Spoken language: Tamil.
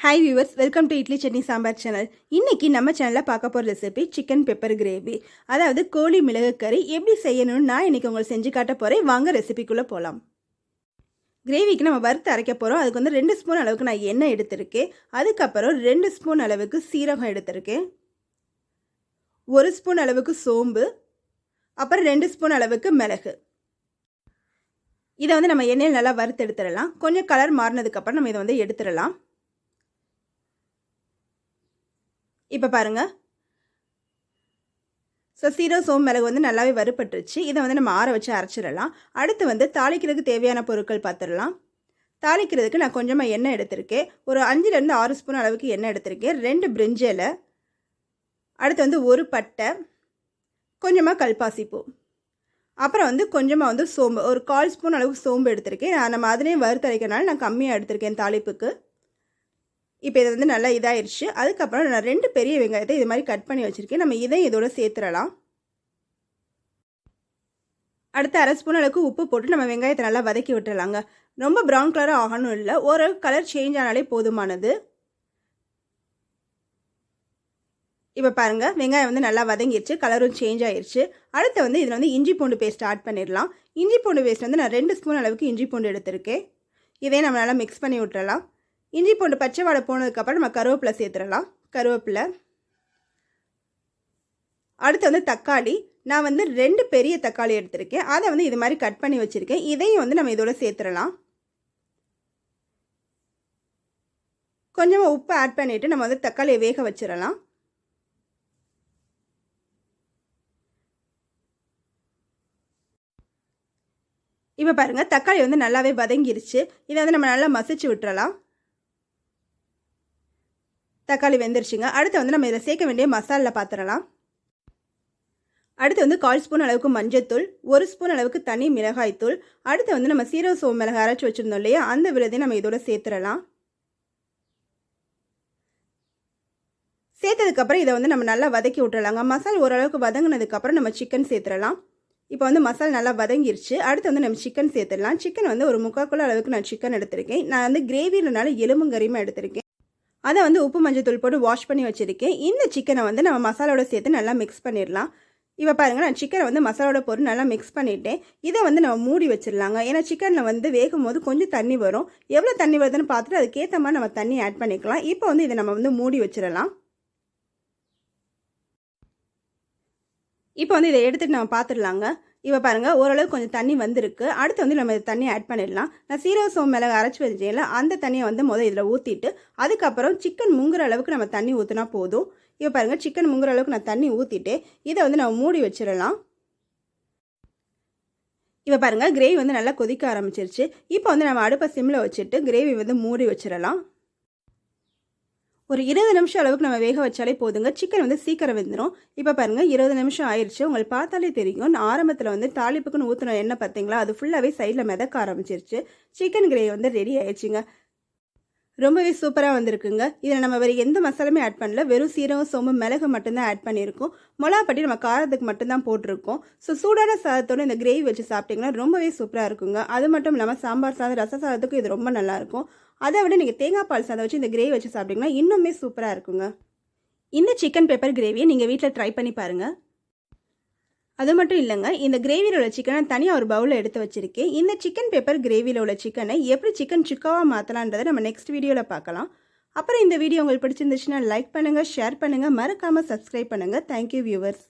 Hi viewers, welcome to idli chutney sambar channel. இன்றைக்கி நம்ம சேனலில் பார்க்க போகிற ரெசிபி சிக்கன் பெப்பர் கிரேவி, அதாவது கோழி மிளகு கறி எப்படி செய்யணும்னு நான் இன்றைக்கி உங்களுக்கு செஞ்சு காட்ட போகிறேன். வாங்க ரெசிபிக்குள்ளே போகலாம். கிரேவிக்கு நம்ம வறுத்து அரைக்க போகிறோம். அதுக்கு வந்து 2 ஸ்பூன் அளவுக்கு நான் எண்ணெய் எடுத்திருக்கேன். அதுக்கப்புறம் 2 ஸ்பூன் அளவுக்கு சீரகம் எடுத்திருக்கேன், 1 ஸ்பூன் அளவுக்கு சோம்பு, அப்புறம் 2 ஸ்பூன் அளவுக்கு மிளகு. இதை வந்து நம்ம எண்ணெயில் நல்லா வறுத்து எடுத்துடலாம். கொஞ்சம் கலர் மாறினதுக்கப்புறம் நம்ம இதை வந்து எடுத்துடலாம். இப்போ பாருங்கள், சீரகம் சோம்பு மிளகு வந்து நல்லாவே வறுபட்டுருச்சு. இதை வந்து நம்ம ஆற வச்சு அரைச்சிடலாம். அடுத்து வந்து தாளிக்கிறதுக்கு தேவையான பொருட்கள் பார்த்துடலாம். தாளிக்கிறதுக்கு நான் கொஞ்சமாக எண்ணெய் எடுத்திருக்கேன். ஒரு 5லேருந்து 6 ஸ்பூன் அளவுக்கு எண்ணெய் எடுத்திருக்கேன். 2 பிரிஞ்சி இலை, அடுத்து வந்து 1 பட்டை, கொஞ்சமாக கல்பாசிப்பூ, அப்புறம் வந்து கொஞ்சமாக வந்து சோம்பு, ஒரு 1/4 ஸ்பூன் அளவுக்கு சோம்பு எடுத்திருக்கேன். நம்ம அதிலேயும் வறுத்து அரைக்கிறனால நான் கம்மியாக எடுத்திருக்கேன் தாளிப்புக்கு. இப்போ இது வந்து நல்லா இதாகிடுச்சு. அதுக்கப்புறம் நான் 2 பெரிய வெங்காயத்தை இது மாதிரி கட் பண்ணி வச்சுருக்கேன். நம்ம இதையும் இதோட சேர்த்துடலாம். அடுத்து 1/2 ஸ்பூன் அளவுக்கு உப்பு போட்டு நம்ம வெங்காயத்தை நல்லா வதக்கி விட்டுடலாங்க. ரொம்ப ப்ரௌன் கலராக ஆகணும் இல்லை, ஓரளவு கலர் சேஞ்ச் ஆனாலே போதுமானது. இப்போ பாருங்கள், வெங்காயம் வந்து நல்லா வதங்கிடுச்சு, கலரும் சேஞ்ச் ஆகிடுச்சு. அடுத்து வந்து இதில் வந்து இஞ்சி பூண்டு பேஸ்ட் ஆட் பண்ணிடலாம். இஞ்சி பூண்டு பேஸ்ட் வந்து நான் 2 ஸ்பூன் அளவுக்கு இஞ்சி பூண்டு எடுத்திருக்கேன். இதையும் நம்ம நல்லா மிக்ஸ் பண்ணி விட்டுறலாம். இஞ்சி பூண்டு பச்சை வாடை போனதுக்கப்புறம் நம்ம கருவேப்பிலை சேர்த்துடலாம். கருவேப்பிலை, அடுத்து வந்து தக்காளி. நான் வந்து 2 பெரிய தக்காளி எடுத்திருக்கேன். அதை வந்து இது மாதிரி கட் பண்ணி வச்சுருக்கேன். இதையும் வந்து நம்ம இதோட சேர்த்துடலாம். கொஞ்சமாக உப்பு ஆட் பண்ணிவிட்டு நம்ம வந்து தக்காளியை வேக வச்சிடலாம். இப்போ பாருங்கள், தக்காளி வந்து நல்லாவே வதங்கிருச்சு. இதை வந்து நம்ம நல்லா மசிச்சு விட்டுறலாம். தக்காளி வெந்துருச்சுங்க. அடுத்து வந்து நம்ம இதில் சேர்க்க வேண்டிய மசாலா பார்த்துடலாம். அடுத்து வந்து 1/4 ஸ்பூன் அளவுக்கு மஞ்சத்தூள், 1 ஸ்பூன் அளவுக்கு தனி மிளகாய்த்தூள், அடுத்து வந்து நம்ம சீரக சோம்பு மிளகு அரைச்சி வச்சுருந்தோம் இல்லையா, அந்த விழுதையும் நம்ம இதோட சேர்த்துடலாம். சேர்த்ததுக்கப்புறம் இதை வந்து நம்ம நல்லா வதக்கி விட்டுறலாங்க. மசாலா ஓரளவுக்கு வதங்கினதுக்கப்புறம் நம்ம சிக்கன் சேர்த்துடலாம். இப்போ வந்து மசாலா நல்லா வதங்கிருச்சு. அடுத்து வந்து நம்ம சிக்கன் சேர்த்துடலாம். சிக்கன் வந்து ஒரு 3/4 கிலோ அளவுக்கு நான் சிக்கன் எடுத்திருக்கேன். நான் வந்து கிரேவினால எலும்பும் கறியுமா எடுத்திருக்கேன். அதை வந்து உப்பு மஞ்சத்தூள் போட்டு வாஷ் பண்ணி வச்சுருக்கேன். இந்த சிக்கனை வந்து நம்ம மசாலோட சேர்த்து நல்லா மிக்ஸ் பண்ணிடலாம். இப்போ பாருங்கள், நான் சிக்கனை வந்து மசாலோட போட்டு நல்லா மிக்ஸ் பண்ணிவிட்டேன். இதை வந்து நம்ம மூடி வச்சிடலாங்க. ஏன்னா சிக்கனில் வந்து வேகும் போது கொஞ்சம் தண்ணி வரும். எவ்வளோ தண்ணி வருதுன்னு பார்த்துட்டு அதுக்கேற்ற மாதிரி நம்ம தண்ணி ஆட் பண்ணிக்கலாம். இப்போ வந்து இதை நம்ம வந்து மூடி வச்சிடலாம். இப்போ வந்து இதை எடுத்துகிட்டு நம்ம பார்த்துடலாங்க. இப்போ பாருங்கள், ஓரளவு கொஞ்சம் தண்ணி வந்திருக்கு. அடுத்து வந்து நம்ம தண்ணி ஆட் பண்ணிடலாம். நான் சீரக சோம்பு மிளகு அரைச்சி வச்சேன்ல, அந்த தண்ணியை வந்து இதில் ஊற்றிட்டு அதுக்கப்புறம் சிக்கன் முங்குற அளவுக்கு நம்ம தண்ணி ஊற்றினா போதும். இப்போ பாருங்கள், சிக்கன் முங்குற அளவுக்கு நான் தண்ணி ஊற்றிட்டு இதை வந்து நம்ம மூடி வச்சிடலாம். இப்போ பாருங்கள், கிரேவி வந்து நல்லா கொதிக்க ஆரம்பிச்சிருச்சு. இப்போ வந்து நம்ம அடுப்பை சிம்மில் வச்சுட்டு கிரேவி வந்து மூடி வச்சிடலாம். ஒரு 20 நிமிஷம் அளவுக்கு நம்ம வேக வச்சாலே போதுங்க. சிக்கன் வந்து சீக்கிரம் வெந்துடும். இப்போ பாருங்கள், 20 நிமிஷம் ஆயிடுச்சு. உங்களுக்கு பார்த்தாலே தெரியும். நான் ஆரம்பத்தில் வந்து தாளிப்புக்குன்னு ஊற்றின எண்ணெய் பார்த்தீங்களா, அது ஃபுல்லாகவே சைடில் மிதக்க ஆரம்பிச்சிருச்சு. சிக்கன் கிரேவி வந்து ரெடி ஆயிடுச்சுங்க. ரொம்பவே சூப்பராக வந்திருக்குங்க. இதில் நம்ம வேறு எந்த மசாலுமே ஆட் பண்ணல. வெறும் சீரகம் சோம்பு மிளகு மட்டும்தான் ஆட் பண்ணியிருக்கோம். மிளகாப்பட்டி நம்ம காரத்துக்கு மட்டும்தான் போட்டிருக்கோம். சூடான சாதத்தோடு இந்த கிரேவி வச்சு சாப்பிட்டிங்கன்னா ரொம்பவே சூப்பராக இருக்குங்க. அது மட்டும் இல்லாமல் சாம்பார் சாதம், ரச சாதத்துக்கும் இது ரொம்ப நல்லாயிருக்கும். அதை விட நீங்கள் தேங்காய் பால் சாதம் வச்சு இந்த கிரேவி வச்சு சாப்பிட்டிங்கன்னா இன்னுமே சூப்பராக இருக்குங்க. இந்த சிக்கன் பெப்பர் கிரேவியை நீங்கள் வீட்டில் ட்ரை பண்ணி பாருங்கள். அது மட்டும் இல்லைங்க, இந்த கிரேவியில் உள்ள சிக்கனை தனியாக ஒரு பவுலில் எடுத்து வச்சுருக்கேன். இந்த சிக்கன் பெப்பர் கிரேவியில் உள்ள சிக்கனை எப்படி சிக்கன் சுக்காவாக மாற்றலான்றதை நம்ம நெக்ஸ்ட் வீடியோவில் பார்க்கலாம். அப்புறம் இந்த வீடியோ உங்களுக்கு பிடிச்சிருந்துச்சுன்னா லைக் பண்ணுங்கள், ஷேர் பண்ணுங்கள், மறக்காமல் சப்ஸ்கிரைப் பண்ணுங்கள். Thank you viewers.